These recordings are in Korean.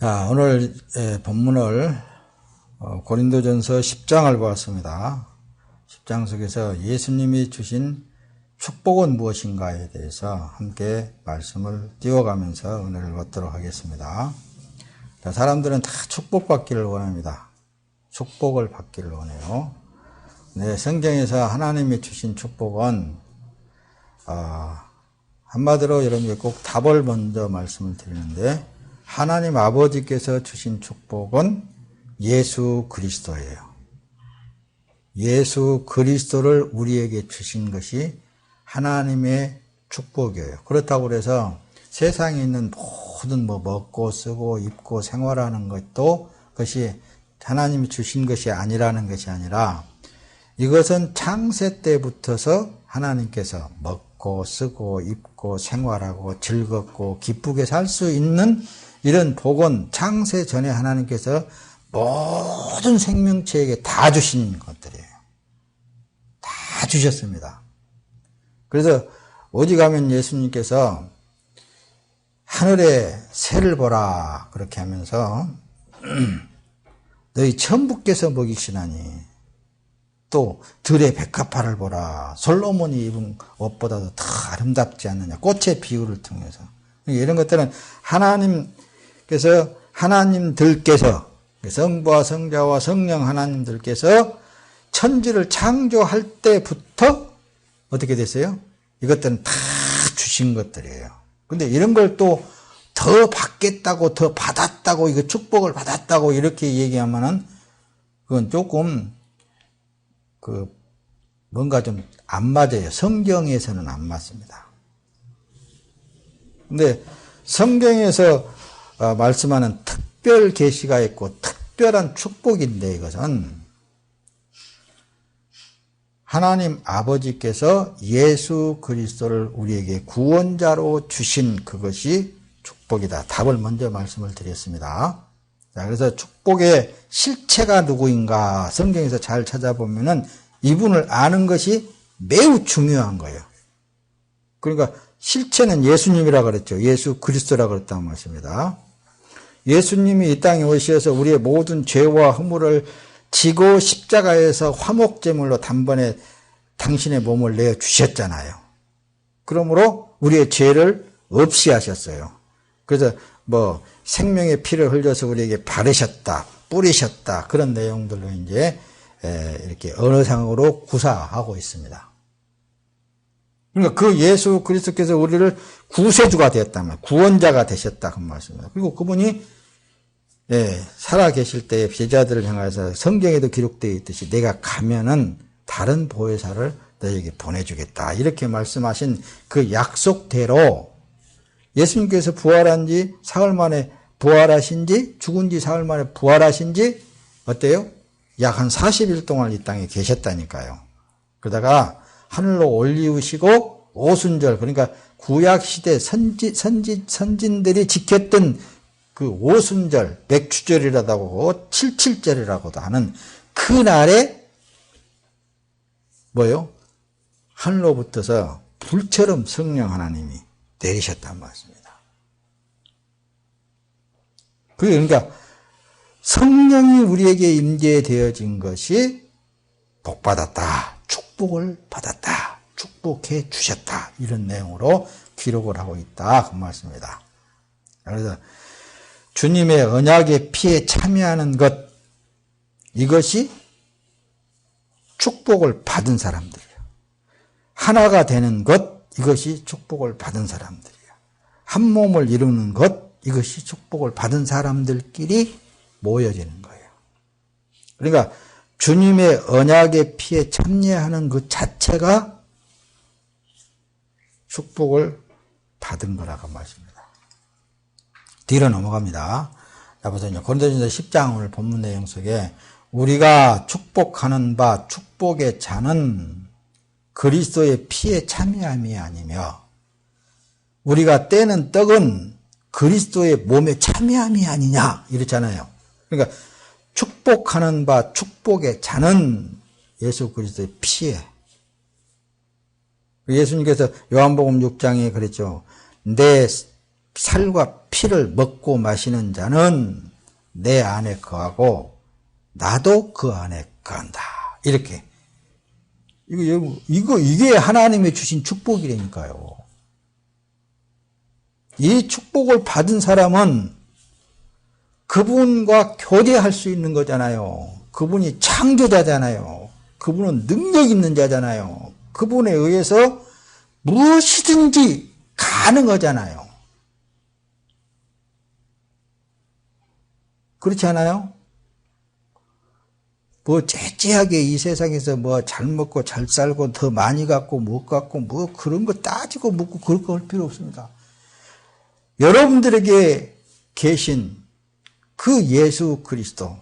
자, 오늘 본문을 고린도전서 10장을 보았습니다. 10장 속에서 예수님이 주신 축복은 무엇인가에 대해서 함께 말씀을 띄워가면서 은혜를 얻도록 하겠습니다. 자, 사람들은 다 축복받기를 원합니다. 축복을 받기를 원해요. 네, 성경에서 하나님이 주신 축복은 한마디로 여러분께 꼭 답을 먼저 말씀을 드리는데, 하나님 아버지께서 주신 축복은 예수 그리스도예요. 예수 그리스도를 우리에게 주신 것이 하나님의 축복이에요. 그렇다고 해서 세상에 있는 모든 먹고 쓰고 입고 생활하는 것도 그것이 하나님이 주신 것이 아니라는 것이 아니라, 이것은 창세 때부터서 하나님께서 먹고 쓰고 입고 생활하고 즐겁고 기쁘게 살 수 있는 이런 복은 창세 전에 하나님께서 모든 생명체에게 다 주신 것들이에요. 다 주셨습니다. 그래서 어디 가면 예수님께서 하늘의 새를 보라 그렇게 하면서 너희 천부께서 먹이시나니, 또 들의 백합화를 보라, 솔로몬이 입은 옷보다도 더 아름답지 않느냐, 꽃의 비유를 통해서. 이런 것들은 하나님들께서, 성부와 성자와 성령 하나님들께서 천지를 창조할 때부터 어떻게 됐어요? 이것들은 다 주신 것들이에요. 근데 이런 걸 또 더 받겠다고, 더 받았다고, 이거 축복을 받았다고 이렇게 얘기하면은 그건 조금 뭔가 좀 안 맞아요. 성경에서는 안 맞습니다. 근데 성경에서 말씀하는 특별 계시가 있고 특별한 축복인데, 이것은 하나님 아버지께서 예수 그리스도를 우리에게 구원자로 주신 그것이 축복이다. 답을 먼저 말씀을 드렸습니다. 자, 그래서 축복의 실체가 누구인가 성경에서 잘 찾아보면은 이분을 아는 것이 매우 중요한 거예요. 그러니까 실체는 예수님이라 그랬죠. 예수 그리스도라 그랬다는 말씀입니다. 예수님이 이 땅에 오셔서 우리의 모든 죄와 허물을 지고 십자가에서 화목제물로 단번에 당신의 몸을 내어 주셨잖아요. 그러므로 우리의 죄를 없이 하셨어요. 그래서 생명의 피를 흘려서 우리에게 바르셨다, 뿌리셨다, 그런 내용들로 이제 이렇게 언어상으로 구사하고 있습니다. 그러니까 그 예수 그리스도께서 우리를 구세주가 되었다면, 구원자가 되셨다 그 말씀입니다. 그리고 그분이 살아 계실 때 제자들을 향해서 성경에도 기록되어 있듯이 내가 가면은 다른 보혜사를 너에게 보내주겠다 이렇게 말씀하신 그 약속대로 예수님께서 부활한 지 사흘 만에 부활하신 지, 죽은 지 사흘 만에 부활하신 지 어때요? 약 한 40일 동안 이 땅에 계셨다니까요. 그러다가 하늘로 올리우시고 오순절, 그러니까 구약시대 선진들이 지켰던 그 오순절, 맥추절이라고 하고 칠칠절이라고도 하는 그 날에 하늘로부터서 불처럼 성령 하나님이 내리셨단 말씀입니다. 그러니까 성령이 우리에게 임재되어진 것이 복받았다, 축복을 받았다, 축복해 주셨다, 이런 내용으로 기록을 하고 있다 그 말씀입니다. 그래서 주님의 언약의 피에 참여하는 것, 이것이 축복을 받은 사람들이에요. 하나가 되는 것, 이것이 축복을 받은 사람들이에요. 한 몸을 이루는 것, 이것이 축복을 받은 사람들끼리 모여지는 거예요. 그러니까 주님의 언약의 피에 참여하는 그 자체가 축복을 받은 거라고 말씀입니다. 뒤로 넘어갑니다. 자, 보세요. 고린도전서 10장 오늘 본문 내용 속에 우리가 축복하는 바 축복의 잔은 그리스도의 피에 참여함이 아니며, 우리가 떼는 떡은 그리스도의 몸에 참여함이 아니냐 이렇잖아요. 그러니까 축복하는 바 축복의 잔은 예수 그리스도의 피에, 예수님께서 요한복음 6장에 그랬죠. 내 살과 피를 먹고 마시는 자는 내 안에 거하고 나도 그 안에 거한다. 이렇게. 이게 하나님이 주신 축복이라니까요. 이 축복을 받은 사람은 그분과 교제할 수 있는 거잖아요. 그분이 창조자잖아요. 그분은 능력 있는 자잖아요. 그분에 의해서 무엇이든지 가능하잖아요. 그렇지 않아요? 뭐 째째하게 이 세상에서 뭐 잘 먹고 잘 살고 더 많이 갖고 못 갖고 뭐 그런 거 따지고 묻고 그럴 거 할 필요 없습니다. 여러분들에게 계신 그 예수 그리스도,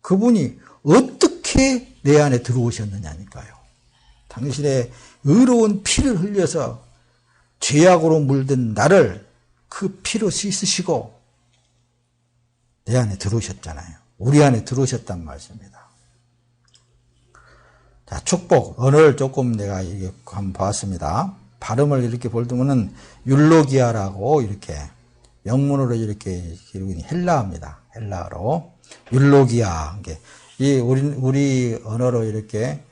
그분이 어떻게 내 안에 들어오셨느냐니까요. 당신의 의로운 피를 흘려서 죄악으로 물든 나를 그 피로 씻으시고 내 안에 들어오셨잖아요. 우리 안에 들어오셨단 말씀입니다. 자, 축복, 언어를 조금 내가 이게 한번 봤습니다. 발음을 이렇게 볼때면은 율로기아라고 이렇게 영문으로 이렇게 기록이 헬라어입니다. 헬라어로 율로기아. 이 우리 언어로 이렇게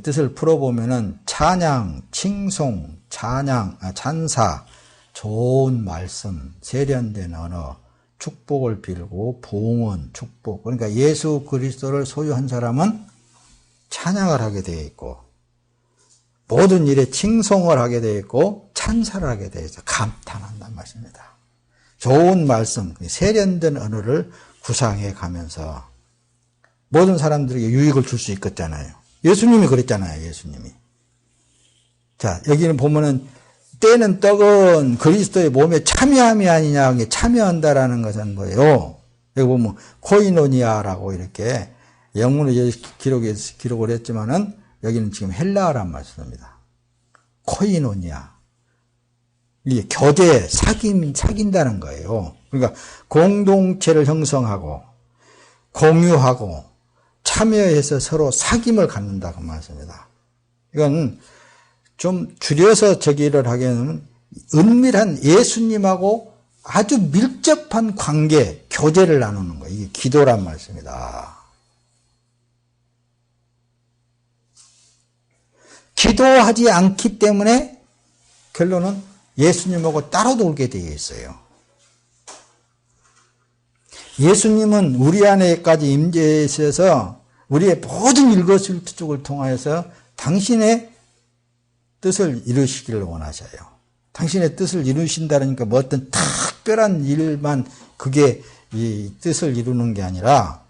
뜻을 풀어보면은 찬양, 칭송, 찬사, 좋은 말씀, 세련된 언어, 축복을 빌고 봉헌, 축복. 그러니까 예수 그리스도를 소유한 사람은 찬양을 하게 되어 있고 모든 일에 칭송을 하게 되어 있고 찬사를 하게 되어 있어 감탄한단 말씀입니다. 좋은 말씀, 세련된 언어를 구사해 가면서 모든 사람들에게 유익을 줄 수 있겠잖아요. 예수님이 그랬잖아요. 예수님이. 자, 여기는 보면은 떼는 떡은 그리스도의 몸에 참여함이 아니냐. 참여한다라는 것은 뭐예요? 여기 보면 코이노니아라고 이렇게 영문으로 기록을 했지만은 여기는 지금 헬라어란 말씀입니다. 코이노니아. 이게 교제, 사귄다는 거예요. 그러니까 공동체를 형성하고 공유하고 참여해서 서로 사귐을 갖는다고 말씀입니다. 이건 좀 줄여서 저기를 하기에는 은밀한 예수님하고 아주 밀접한 관계, 교제를 나누는 거예요. 이게 기도란 말씀입니다. 기도하지 않기 때문에 결론은 예수님하고 따로 놀게 되어 있어요. 예수님은 우리 안에까지 임재하셔서 우리의 모든 일거수일투족을 통하여서 당신의 뜻을 이루시기를 원하셔요. 당신의 뜻을 이루신다니까 뭐 어떤 특별한 일만 그게 이 뜻을 이루는 게 아니라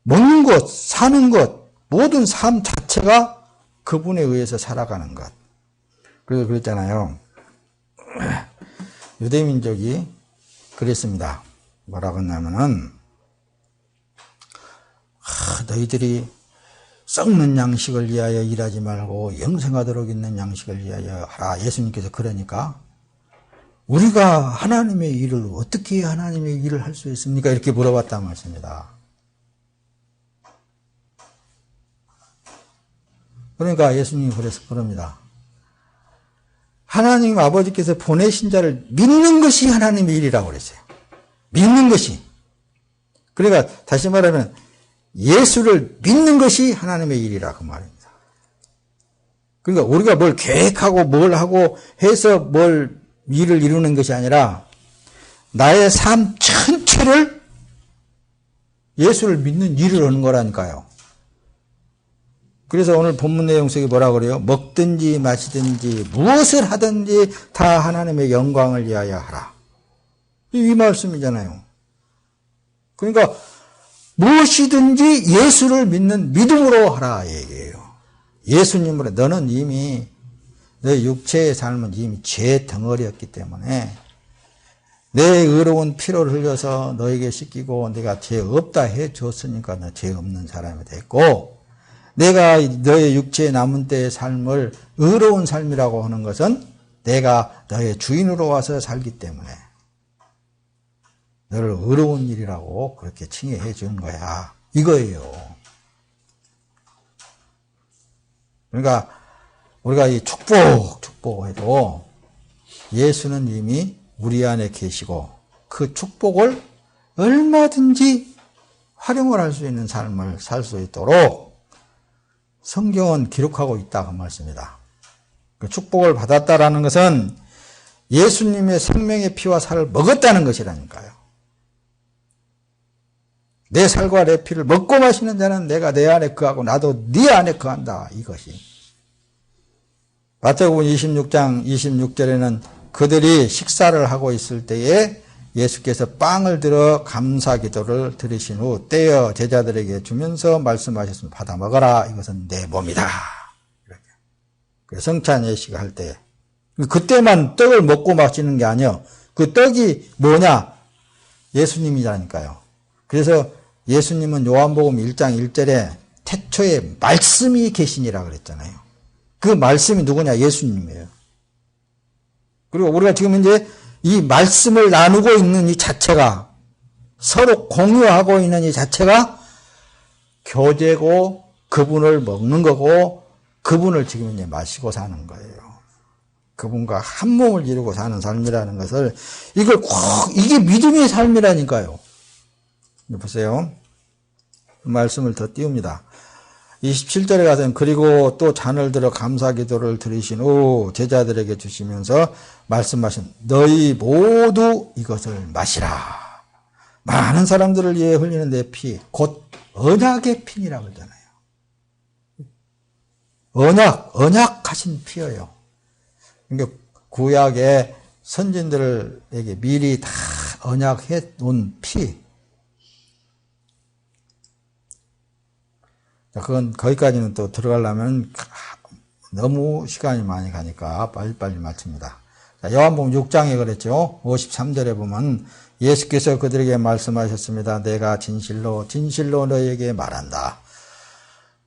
먹는 것, 사는 것, 모든 삶 자체가 그분에 의해서 살아가는 것. 그래서 그랬잖아요. 유대민족이 그랬습니다. 뭐라고 했냐면은 너희들이 썩는 양식을 위하여 일하지 말고 영생하도록 있는 양식을 위하여 하라. 예수님께서 그러니까 우리가 하나님의 일을 어떻게 하나님의 일을 할 수 있습니까? 이렇게 물어봤단 말씀입니다. 그러니까 예수님이 그래서 그럽니다. 하나님 아버지께서 보내신 자를 믿는 것이 하나님의 일이라고 그랬어요. 믿는 것이. 그러니까 다시 말하면 예수를 믿는 것이 하나님의 일이라고 말입니다. 그러니까 우리가 뭘 계획하고 뭘 하고 해서 뭘 일을 이루는 것이 아니라 나의 삶 전체를 예수를 믿는 일을 하는 거라니까요. 그래서 오늘 본문 내용 속에 뭐라 그래요? 먹든지 마시든지 무엇을 하든지 다 하나님의 영광을 위하여 하라. 이 말씀이잖아요. 그러니까 무엇이든지 예수를 믿는 믿음으로 하라 얘기예요. 예수님으로 너는 이미 내 육체의 삶은 이미 죄 덩어리였기 때문에 내 의로운 피를 흘려서 너에게 씻기고 내가 죄 없다 해 줬으니까 너 죄 없는 사람이 됐고 내가 너의 육체의 남은 때의 삶을 의로운 삶이라고 하는 것은 내가 너의 주인으로 와서 살기 때문에 너를 의로운 일이라고 그렇게 칭해 주는 거야. 이거예요. 그러니까 우리가 이 축복해도 예수는 이미 우리 안에 계시고 그 축복을 얼마든지 활용을 할 수 있는 삶을 살 수 있도록 성경은 기록하고 있다 그 말씀입니다. 그 축복을 받았다라는 것은 예수님의 생명의 피와 살을 먹었다는 것이라니까요. 내 살과 내 피를 먹고 마시는 자는 내가 내 안에 거하고 나도 네 안에 거한다. 이것이. 마태복음 26장 26절에는 그들이 식사를 하고 있을 때에 예수께서 빵을 들어 감사 기도를 드리신 후 떼어 제자들에게 주면서 말씀하셨습니다. 받아 먹어라. 이것은 내 몸이다. 이렇게. 성찬 예식할 때 그때만 떡을 먹고 마시는 게 아니에요. 그 떡이 뭐냐? 예수님이라니까요. 그래서 예수님은 요한복음 1장 1절에 태초에 말씀이 계시니라 그랬잖아요. 그 말씀이 누구냐? 예수님이에요. 그리고 우리가 지금 이제 이 말씀을 나누고 있는 이 자체가, 서로 공유하고 있는 이 자체가 교제고 그분을 먹는 거고 그분을 지금 이제 마시고 사는 거예요. 그분과 한 몸을 이루고 사는 삶이라는 것을, 이걸 꼭, 이게 믿음의 삶이라니까요. 보세요. 말씀을 더 띄웁니다. 27절에 가서는 그리고 또 잔을 들어 감사 기도를 드리신 후 제자들에게 주시면서 말씀하신 너희 모두 이것을 마시라. 많은 사람들을 위해 흘리는 내 피, 곧 언약의 피니라고 그러잖아요. 언약하신 피예요. 그러니까 구약의 선진들에게 미리 다 언약해 놓은 피. 그건 거기까지는 또 들어가려면 너무 시간이 많이 가니까 빨리빨리 마칩니다. 요한복음 6장에 그랬죠. 53절에 보면 예수께서 그들에게 말씀하셨습니다. 내가 진실로 진실로 너희에게 말한다.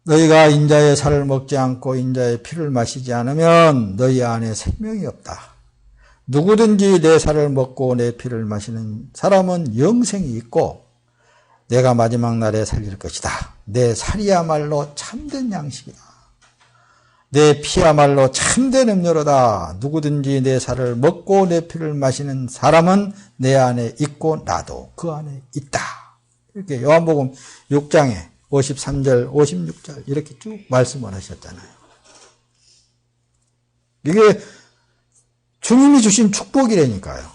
너희가 인자의 살을 먹지 않고 인자의 피를 마시지 않으면 너희 안에 생명이 없다. 누구든지 내 살을 먹고 내 피를 마시는 사람은 영생이 있고 내가 마지막 날에 살릴 것이다. 내 살이야말로 참된 양식이다. 내 피야말로 참된 음료로다. 누구든지 내 살을 먹고 내 피를 마시는 사람은 내 안에 있고 나도 그 안에 있다. 이렇게 요한복음 6장에 53절, 56절 이렇게 쭉 말씀을 하셨잖아요. 이게 주님이 주신 축복이라니까요.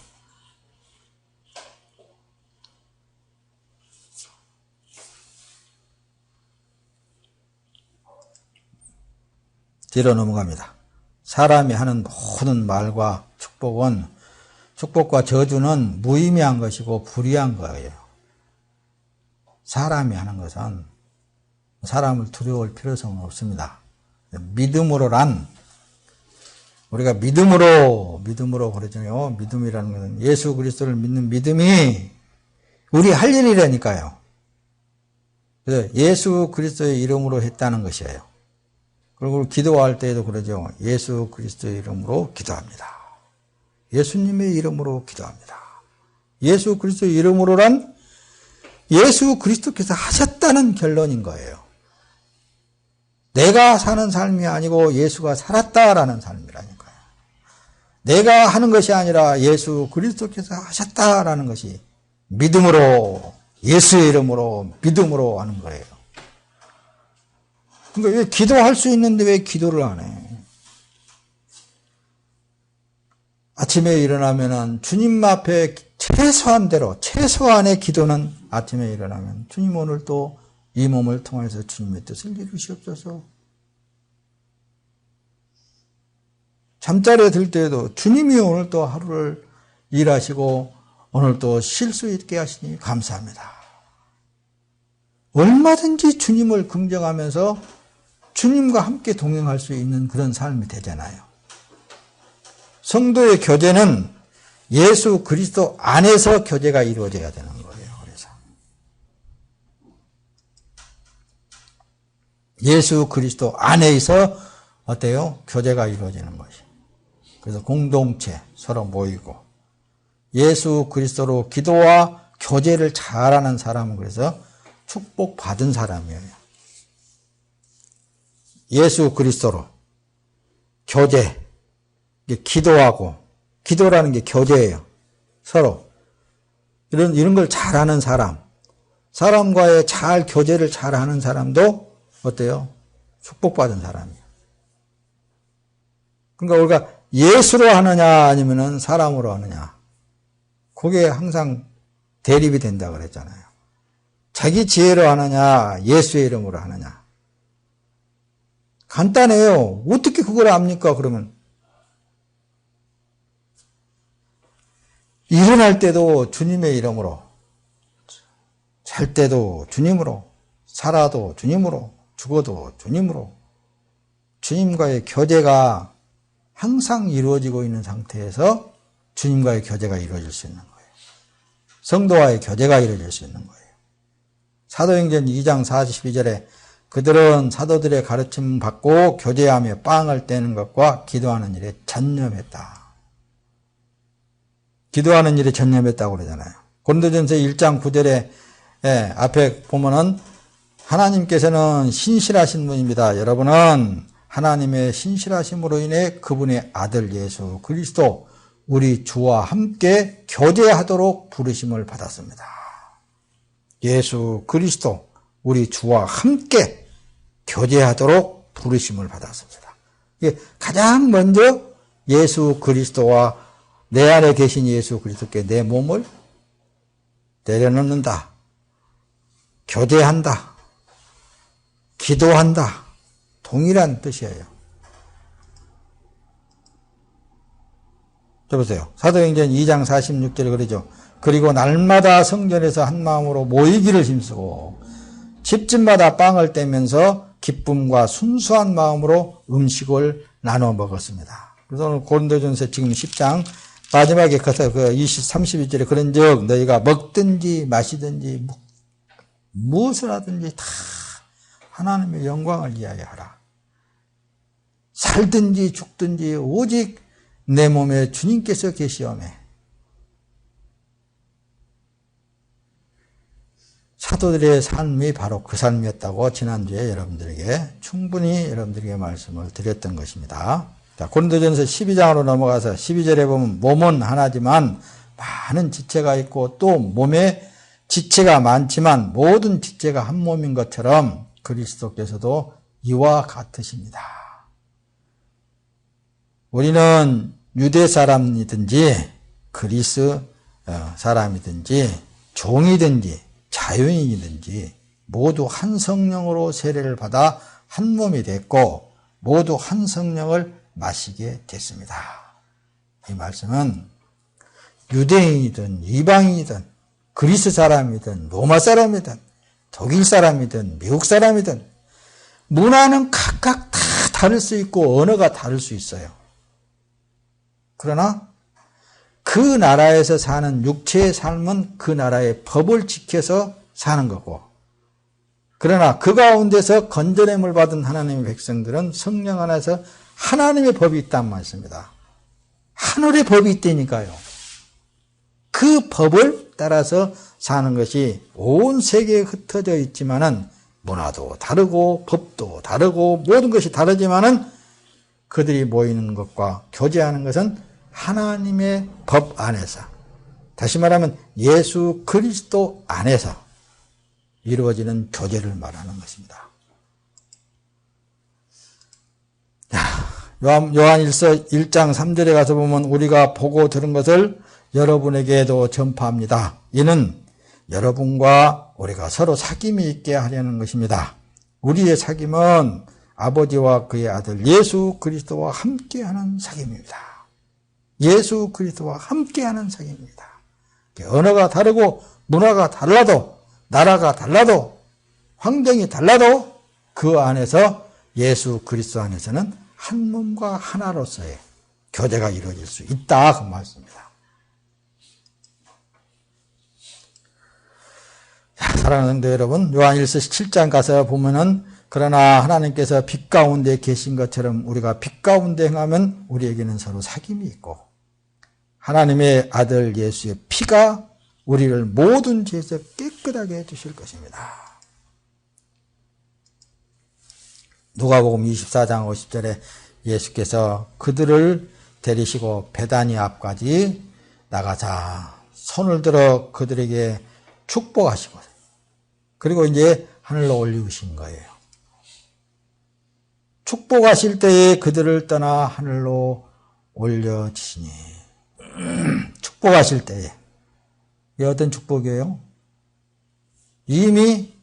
뒤로 넘어갑니다. 사람이 하는 모든 말과 축복과 저주는 무의미한 것이고 불의한 거예요. 사람이 하는 것은 사람을 두려워할 필요성은 없습니다. 믿음으로란, 우리가 믿음으로 그러잖아요. 믿음이라는 것은 예수 그리스도를 믿는 믿음이 우리 할 일이라니까요. 그래서 예수 그리스도의 이름으로 했다는 것이에요. 그리고 기도할 때에도 그러죠. 예수 그리스도의 이름으로 기도합니다. 예수님의 이름으로 기도합니다. 예수 그리스도의 이름으로란 예수 그리스도께서 하셨다는 결론인 거예요. 내가 사는 삶이 아니고 예수가 살았다라는 삶이라니까요. 내가 하는 것이 아니라 예수 그리스도께서 하셨다라는 것이 믿음으로, 예수의 이름으로, 믿음으로 하는 거예요. 그러니까 왜 기도할 수 있는데 왜 기도를 안 해? 아침에 일어나면은 주님 앞에 최소한의 기도는 아침에 일어나면 주님 오늘 또 이 몸을 통해서 주님의 뜻을 이루시옵소서. 잠자리에 들 때에도 주님이 오늘 또 하루를 일하시고 오늘 또 쉴 수 있게 하시니 감사합니다. 얼마든지 주님을 긍정하면서 주님과 함께 동행할 수 있는 그런 삶이 되잖아요. 성도의 교제는 예수 그리스도 안에서 교제가 이루어져야 되는 거예요. 그래서 예수 그리스도 안에서 어때요? 교제가 이루어지는 것이. 그래서 공동체 서로 모이고 예수 그리스도로 기도와 교제를 잘하는 사람은 그래서 축복받은 사람이에요. 예수 그리스도로 교제, 기도하고 기도라는 게 교제예요. 서로. 이런 걸 잘하는 사람, 사람과의 잘 교제를 잘하는 사람도 어때요? 축복받은 사람이에요. 그러니까 우리가 예수로 하느냐 아니면은 사람으로 하느냐. 그게 항상 대립이 된다고 그랬잖아요. 자기 지혜로 하느냐, 예수의 이름으로 하느냐. 간단해요. 어떻게 그걸 압니까, 그러면? 일어날 때도 주님의 이름으로, 잘 때도 주님으로, 살아도 주님으로, 죽어도 주님으로, 주님과의 교제가 항상 이루어지고 있는 상태에서 주님과의 교제가 이루어질 수 있는 거예요. 성도와의 교제가 이루어질 수 있는 거예요. 사도행전 2장 42절에 그들은 사도들의 가르침 받고 교제하며 빵을 떼는 것과 기도하는 일에 전념했다. 기도하는 일에 전념했다고 그러잖아요. 고린도전서 1장 9절에 앞에 보면은 하나님께서는 신실하신 분입니다. 여러분은 하나님의 신실하심으로 인해 그분의 아들 예수 그리스도 우리 주와 함께 교제하도록 부르심을 받았습니다. 예수 그리스도 우리 주와 함께 교제하도록 부르심을 받았습니다. 가장 먼저 예수 그리스도와 내 안에 계신 예수 그리스도께 내 몸을 내려놓는다. 교제한다. 기도한다. 동일한 뜻이에요. 저 보세요. 사도행전 2장 46절에 그러죠. 그리고 날마다 성전에서 한 마음으로 모이기를 힘쓰고 집집마다 빵을 떼면서 기쁨과 순수한 마음으로 음식을 나눠 먹었습니다. 그래서 오늘 고린도전서 지금 10장 마지막에 가서 그 32절에 그런즉 너희가 먹든지 마시든지 무엇을 하든지 다 하나님의 영광을 위하여 하라. 살든지 죽든지 오직 내 몸에 주님께서 계시오매. 사도들의 삶이 바로 그 삶이었다고 지난주에 충분히 여러분들에게 말씀을 드렸던 것입니다. 자, 고린도전서 12장으로 넘어가서 12절에 보면 몸은 하나지만 많은 지체가 있고 또 몸에 지체가 많지만 모든 지체가 한 몸인 것처럼 그리스도께서도 이와 같으십니다. 우리는 유대 사람이든지 그리스 사람이든지 종이든지 자유인이든지 모두 한 성령으로 세례를 받아 한 몸이 됐고 모두 한 성령을 마시게 됐습니다. 이 말씀은 유대인이든 이방인이든 그리스 사람이든 로마 사람이든 독일 사람이든 미국 사람이든 문화는 각각 다 다를 수 있고 언어가 다를 수 있어요. 그러나 그 나라에서 사는 육체의 삶은 그 나라의 법을 지켜서 사는 거고, 그러나 그 가운데서 건져냄을 받은 하나님의 백성들은 성령 안에서 하나님의 법이 있단 말씀입니다. 하늘의 법이 있다니까요. 그 법을 따라서 사는 것이 온 세계에 흩어져 있지만은 문화도 다르고 법도 다르고 모든 것이 다르지만은 그들이 모이는 것과 교제하는 것은 하나님의 법 안에서, 다시 말하면 예수 그리스도 안에서 이루어지는 교제를 말하는 것입니다. 요한일서 1장 3절에 가서 보면 우리가 보고 들은 것을 여러분에게도 전파합니다. 이는 여러분과 우리가 서로 사귐이 있게 하려는 것입니다. 우리의 사귐은 아버지와 그의 아들 예수 그리스도와 함께하는 사귐입니다. 예수 그리스도와 함께하는 사귐입니다. 언어가 다르고 문화가 달라도 나라가 달라도 환경이 달라도 그 안에서 예수 그리스도 안에서는 한 몸과 하나로서의 교제가 이루어질 수 있다 그 말씀입니다. 사랑하는 성도 여러분, 요한일서 7장 가서 보면은 그러나 하나님께서 빛 가운데 계신 것처럼 우리가 빛 가운데 행하면 우리에게는 서로 사귐이 있고 하나님의 아들 예수의 피가 우리를 모든 죄에서 깨끗하게 해주실 것입니다. 누가복음 24장 50절에 예수께서 그들을 데리시고 베다니 앞까지 나가자 손을 들어 그들에게 축복하시고 그리고 이제 하늘로 올리우신 거예요. 축복하실 때에 그들을 떠나 하늘로 올려지시니 축복하실 때에 이게 어떤 축복이에요? 이미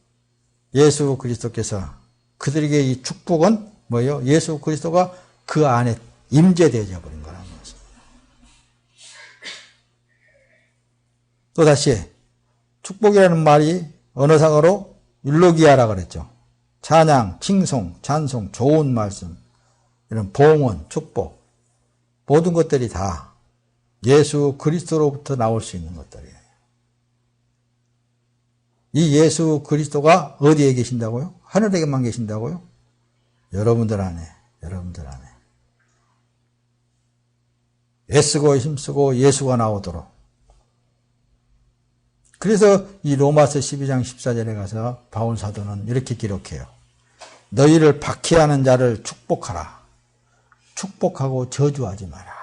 예수 그리스도께서 그들에게 이 축복은 뭐예요? 예수 그리스도가 그 안에 임재되어져 버린 거라는 것입니다. 또다시 축복이라는 말이 언어상으로 율로기아라 그랬죠. 찬양, 칭송, 찬송, 좋은 말씀, 이런 봉헌, 축복 모든 것들이 다 예수 그리스도로부터 나올 수 있는 것들이에요. 이 예수 그리스도가 어디에 계신다고요? 하늘에게만 계신다고요? 여러분들 안에, 여러분들 안에. 애쓰고 힘쓰고 예수가 나오도록. 그래서 이 로마서 12장 14절에 가서 바울 사도는 이렇게 기록해요. 너희를 박해하는 자를 축복하라. 축복하고 저주하지 마라.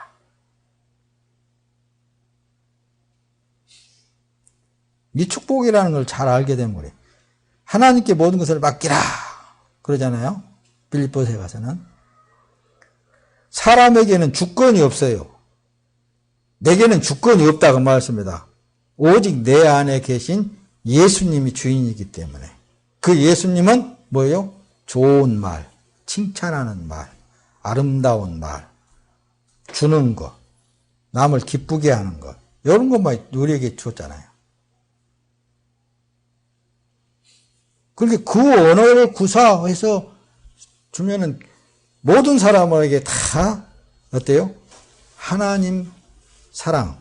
이 축복이라는 걸 잘 알게 되면 그래. 하나님께 모든 것을 맡기라. 그러잖아요. 빌립보서에 가서는. 사람에게는 주권이 없어요. 내게는 주권이 없다 그 말씀입니다. 오직 내 안에 계신 예수님이 주인이기 때문에. 그 예수님은 뭐예요? 좋은 말, 칭찬하는 말, 아름다운 말, 주는 것, 남을 기쁘게 하는 것, 이런 것만 우리에게 주었잖아요. 그렇게 그 언어를 구사해서 주면은 모든 사람에게 다 어때요? 하나님 사랑,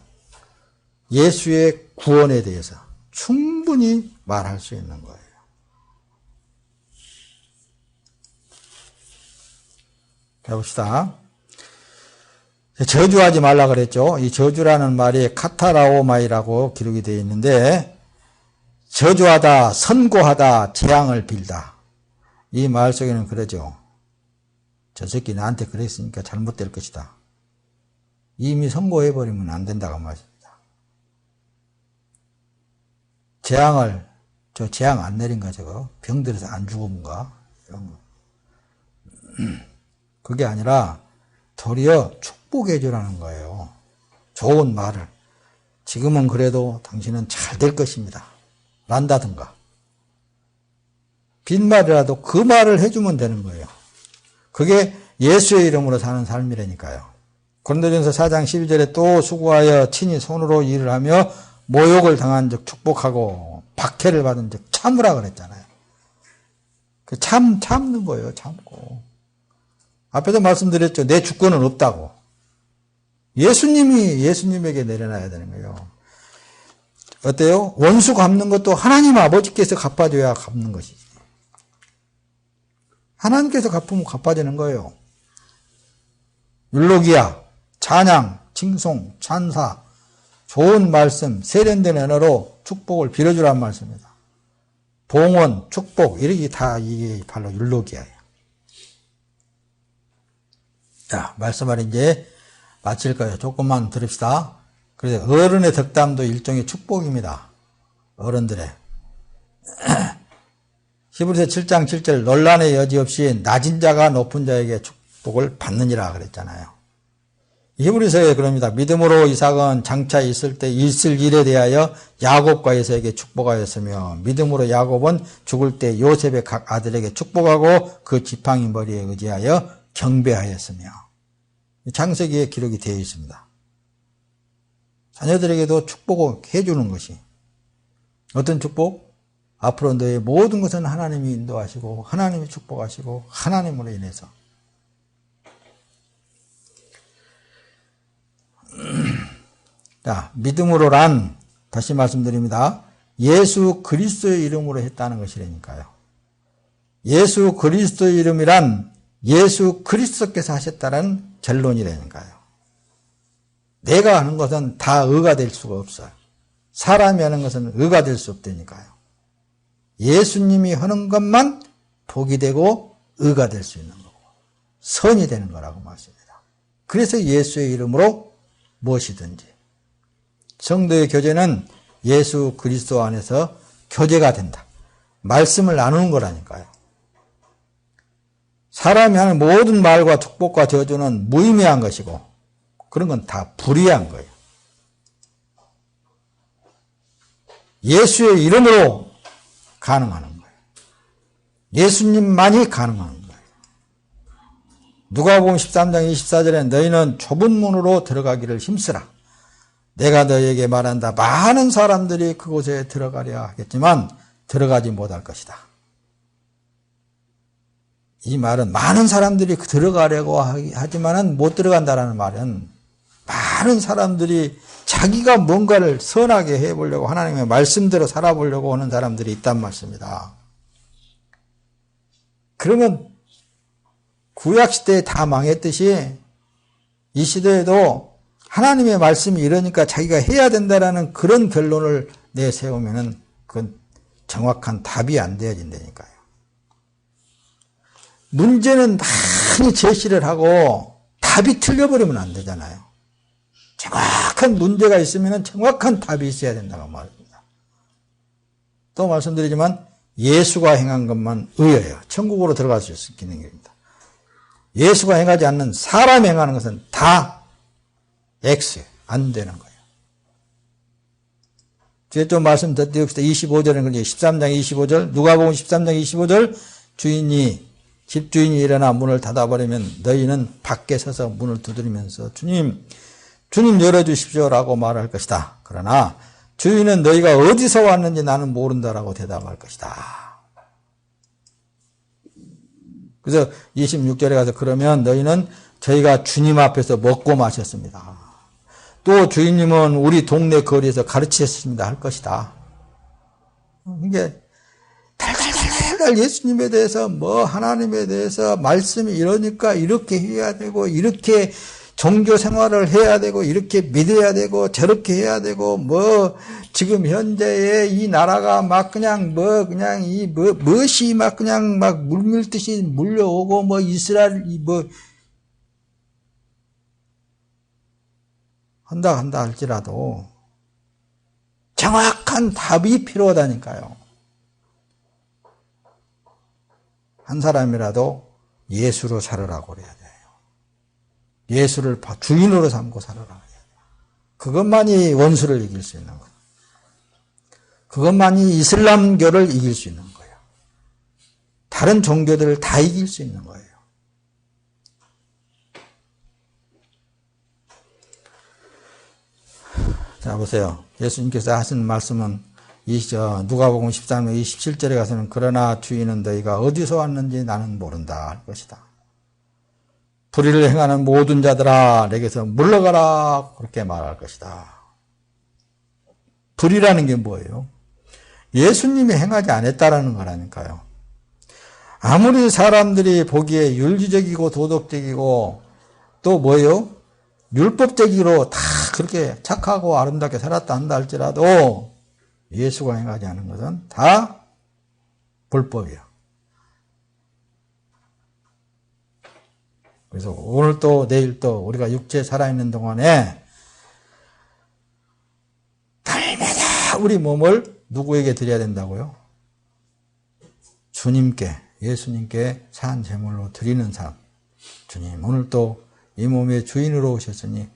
예수의 구원에 대해서 충분히 말할 수 있는 거예요. 해봅시다. 저주하지 말라 그랬죠. 이 저주라는 말이 카타라오마이라고 기록이 되어 있는데 저주하다, 선고하다, 재앙을 빌다. 이 말 속에는 그러죠. 저 새끼 나한테 그랬으니까 잘못될 것이다. 이미 선고해버리면 안 된다고 말입니다. 재앙을, 저 재앙 안 내린가 저거? 병들어서 안 죽은가? 이런 거. 그게 아니라 도리어 축복해 주라는 거예요. 좋은 말을. 지금은 그래도 당신은 잘 될 것입니다. 란다든가. 빈말이라도 그 말을 해주면 되는 거예요. 그게 예수의 이름으로 사는 삶이라니까요. 고린도전서 4장 12절에 또 수고하여 친히 손으로 일을 하며 모욕을 당한 적 축복하고 박해를 받은 적 참으라 그랬잖아요. 그 참는 거예요. 참고. 앞에도 말씀드렸죠. 내 주권은 없다고. 예수님에게 내려놔야 되는 거예요. 어때요? 원수 갚는 것도 하나님 아버지께서 갚아줘야 갚는 것이지. 하나님께서 갚으면 갚아지는 거예요. 율로기아, 찬양, 칭송, 찬사, 좋은 말씀, 세련된 언어로 축복을 빌어주라는 말씀입니다. 봉헌, 축복, 이렇게 다 이게 바로 율로기아예요. 자, 말씀을 이제 마칠 거예요. 조금만 들읍시다. 그래서 어른의 덕담도 일종의 축복입니다. 어른들의. 히브리서 7장 7절 논란의 여지 없이 낮은 자가 높은 자에게 축복을 받느니라 그랬잖아요. 히브리서에 그럽니다. 믿음으로 이삭은 장차 있을 일에 대하여 야곱과 에서에게 축복하였으며 믿음으로 야곱은 죽을 때 요셉의 각 아들에게 축복하고 그 지팡이 머리에 의지하여 경배하였으며 창세기에 기록이 되어 있습니다. 자녀들에게도 축복을 해주는 것이 어떤 축복? 앞으로 너의 모든 것은 하나님이 인도하시고 하나님이 축복하시고 하나님으로 인해서 자, 믿음으로란 다시 말씀드립니다. 예수 그리스도의 이름으로 했다는 것이라니까요. 예수 그리스도의 이름이란 예수 그리스도께서 하셨다는 결론이라니까요. 내가 하는 것은 다 의가 될 수가 없어요. 사람이 하는 것은 의가 될 수 없다니까요. 예수님이 하는 것만 복이 되고 의가 될 수 있는 거고 선이 되는 거라고 말씀합니다. 그래서 예수의 이름으로 무엇이든지. 성도의 교제는 예수 그리스도 안에서 교제가 된다. 말씀을 나누는 거라니까요. 사람이 하는 모든 말과 축복과 저주는 무의미한 것이고 그런 건 다 불의한 거예요. 예수의 이름으로 가능하는 거예요. 예수님만이 가능한 거예요. 누가복음 13장 24절에 너희는 좁은 문으로 들어가기를 힘쓰라. 내가 너희에게 말한다. 많은 사람들이 그곳에 들어가려 하겠지만 들어가지 못할 것이다. 이 말은 많은 사람들이 들어가려고 하지만은 못 들어간다라는 말은 많은 사람들이 자기가 뭔가를 선하게 해보려고 하나님의 말씀대로 살아보려고 하는 사람들이 있단 말씀입니다. 그러면 구약시대에 다 망했듯이 이 시대에도 하나님의 말씀이 이러니까 자기가 해야 된다라는 그런 결론을 내세우면은 그건 정확한 답이 안 되어진다니까요. 문제는 많이 제시를 하고 답이 틀려버리면 안 되잖아요. 정확한 문제가 있으면 정확한 답이 있어야 된다고 말입니다. 또 말씀드리지만 예수가 행한 것만 의예요. 천국으로 들어갈 수 있는 길입니다. 예수가 행하지 않는 사람이 행하는 것은 다 X예요. 안 되는 거예요. 뒤에 좀 말씀 더 드립시다. 25절은 13장 25절 누가복음 13장 25절 집주인이 일어나 문을 닫아버리면 너희는 밖에 서서 문을 두드리면서 주님 열어주십시오라고 말할 것이다. 그러나 주인은 너희가 어디서 왔는지 나는 모른다라고 대답할 것이다. 그래서 26절에 가서 그러면 너희는 저희가 주님 앞에서 먹고 마셨습니다. 또 주인님은 우리 동네 거리에서 가르치셨습니다 할 것이다. 이게 달달달 예수님에 대해서 하나님에 대해서 말씀이 이러니까 이렇게 해야 되고 이렇게 종교 생활을 해야 되고 이렇게 믿어야 되고 저렇게 해야 되고 지금 현재의 이 나라가 막 그냥 무엇이 막 그냥 막 물밀듯이 물려오고 이스라엘이 한다 할지라도 정확한 답이 필요하다니까요. 한 사람이라도 예수로 살으라고 그래야 돼요. 예수를 주인으로 삼고 살으라고 해야 돼요. 그것만이 원수를 이길 수 있는 거예요. 그것만이 이슬람교를 이길 수 있는 거예요. 다른 종교들을 다 이길 수 있는 거예요. 자, 보세요. 예수님께서 하신 말씀은 누가복음 13장 27절에 가서는 그러나 주인은 너희가 어디서 왔는지 나는 모른다 할 것이다. 불의를 행하는 모든 자들아 내게서 물러가라 그렇게 말할 것이다. 불의라는 게 뭐예요? 예수님이 행하지 않았다라는 거라니까요. 아무리 사람들이 보기에 윤리적이고 도덕적이고 또 뭐예요? 율법적으로 다 그렇게 착하고 아름답게 살았다 한다 할지라도 예수가 행하지 않은 것은 다 불법이야. 그래서 오늘 또 내일 또 우리가 육체에 살아있는 동안에 날마다 우리 몸을 누구에게 드려야 된다고요? 주님께, 예수님께 산 제물로 드리는 삶. 주님 오늘 또 이 몸의 주인으로 오셨으니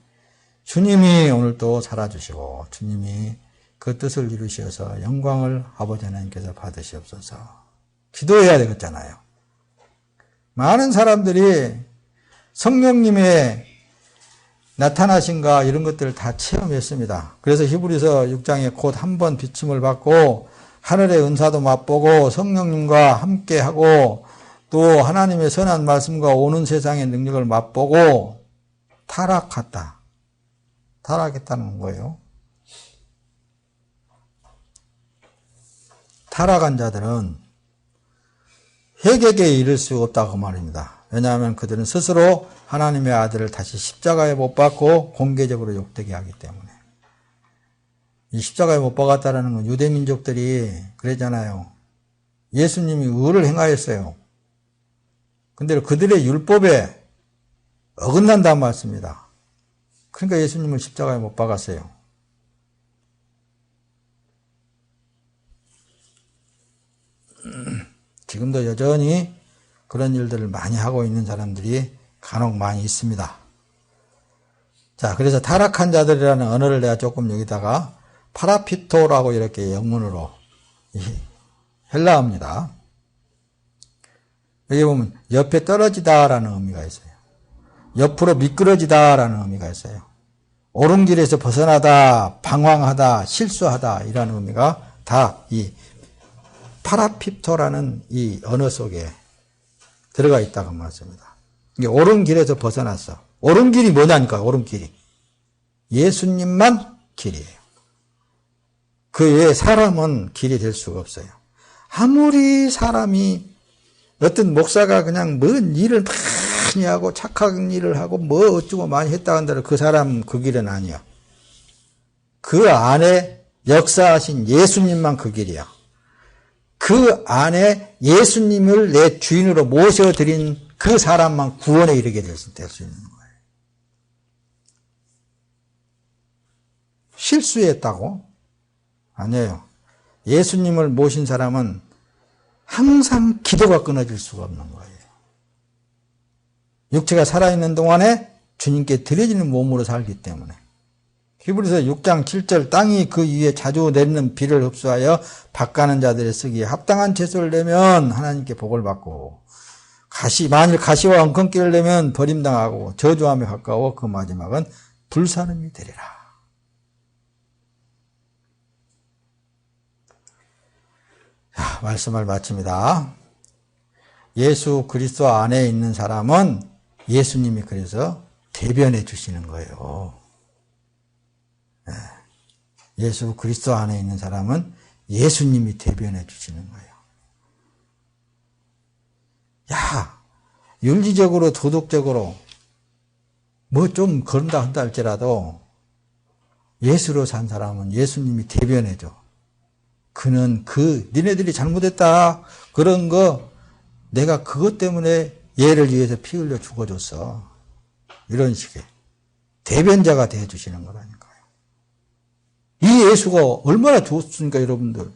주님이 오늘 또 살아주시고 주님이 그 뜻을 이루셔서 영광을 아버지 하나님께서 받으시옵소서. 기도해야 되겠잖아요. 많은 사람들이 성령님의 나타나신가 이런 것들을 다 체험했습니다. 그래서 히브리서 6장에 곧 한 번 비침을 받고 하늘의 은사도 맛보고 성령님과 함께하고 또 하나님의 선한 말씀과 오는 세상의 능력을 맛보고 타락했다는 거예요. 타락한 자들은 회개에 이를 수 없다고 말입니다. 왜냐하면 그들은 스스로 하나님의 아들을 다시 십자가에 못 박고 공개적으로 욕되게 하기 때문에. 이 십자가에 못 박았다는 건 유대민족들이 그랬잖아요. 예수님이 의를 행하였어요. 근데 그들의 율법에 어긋난다는 말씀입니다. 그러니까 예수님을 십자가에 못 박았어요. 지금도 여전히 그런 일들을 많이 하고 있는 사람들이 간혹 많이 있습니다. 자, 그래서 타락한 자들이라는 언어를 내가 조금 여기다가 파라피토라고 이렇게 영문으로 헬라어입니다. 여기 보면 옆에 떨어지다라는 의미가 있어요. 옆으로 미끄러지다라는 의미가 있어요. 옳은 길에서 벗어나다, 방황하다, 실수하다 이라는 의미가 다 이 파라피토라는 이 언어 속에 들어가 있다고 말씀입니다. 이게 옳은 길에서 벗어났어. 옳은 길이 뭐냐니까, 옳은 길이. 예수님만 길이에요. 그 외에 사람은 길이 될 수가 없어요. 아무리 사람이 어떤 목사가 그냥 뭔 일을 많이 하고 착한 일을 하고 뭐 어쩌고 많이 했다 한다고 그 사람 그 길은 아니야. 그 안에 역사하신 예수님만 그 길이야. 그 안에 예수님을 내 주인으로 모셔드린 그 사람만 구원에 이르게 될 수 있는 거예요. 실수했다고? 아니에요. 예수님을 모신 사람은 항상 기도가 끊어질 수가 없는 거예요. 육체가 살아있는 동안에 주님께 드려지는 몸으로 살기 때문에. 히브리서 6장 7절 땅이 그 위에 자주 내리는 비를 흡수하여 밭가는 자들의 쓰기에 합당한 채소를 내면 하나님께 복을 받고 만일 가시와 엉겅퀴를 내면 버림당하고 저주함에 가까워 그 마지막은 불사름이 되리라. 자, 말씀을 마칩니다. 예수 그리스도 안에 있는 사람은 예수님이 그래서 대변해 주시는 거예요. 예수 그리스도 안에 있는 사람은 예수님이 대변해 주시는 거예요. 야, 윤리적으로 도덕적으로 뭐 좀 그런다 한다 할지라도 예수로 산 사람은 예수님이 대변해 줘. 그는 니네들이 잘못했다 그런 거 내가 그것 때문에 얘를 위해서 피 흘려 죽어줬어. 이런 식의 대변자가 되어주시는 거라니까요. 이 예수가 얼마나 좋습니까, 여러분들?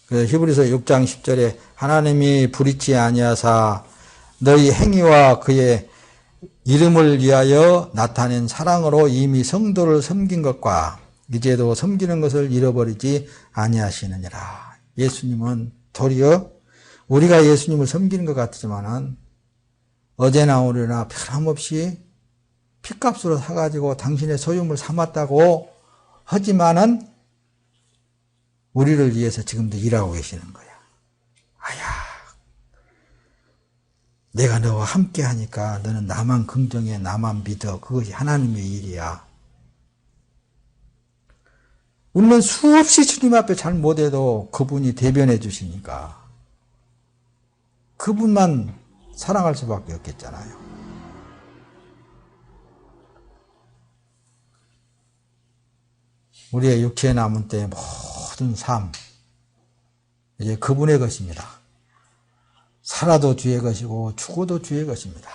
히브리서 6장 10절에 하나님이 불의치 아니하사 너희 행위와 그의 이름을 위하여 나타낸 사랑으로 이미 성도를 섬긴 것과 이제도 섬기는 것을 잃어버리지 아니하시느니라. 예수님은 도리어 우리가 예수님을 섬기는 것 같지만은 어제나 오늘이나 변함없이 핏값으로 사가지고 당신의 소유물 삼았다고 하지만은 우리를 위해서 지금도 일하고 계시는 거야. 아야, 내가 너와 함께 하니까 너는 나만 긍정해, 나만 믿어. 그것이 하나님의 일이야. 우리는 수없이 주님 앞에 잘 못해도 그분이 대변해 주시니까 그분만 사랑할 수밖에 없겠잖아요. 우리의 육체에 남은 때의 모든 삶, 이제 그분의 것입니다. 살아도 주의 것이고 죽어도 주의 것입니다.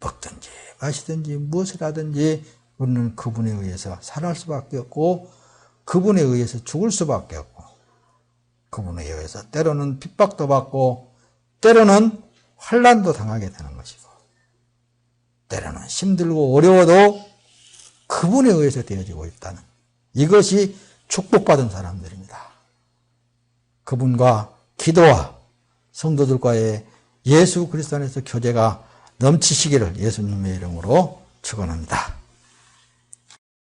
먹든지 마시든지 무엇을 하든지 우리는 그분에 의해서 살아갈 수밖에 없고 그분에 의해서 죽을 수밖에 없고 그분에 의해서 때로는 핍박도 받고 때로는 환난도 당하게 되는 것이고 때로는 힘들고 어려워도 그분에 의해서 되어지고 있다는 이것이 축복받은 사람들입니다. 그분과 기도와 성도들과의 예수 그리스도 안에서 교제가 넘치시기를 예수님의 이름으로 축원합니다.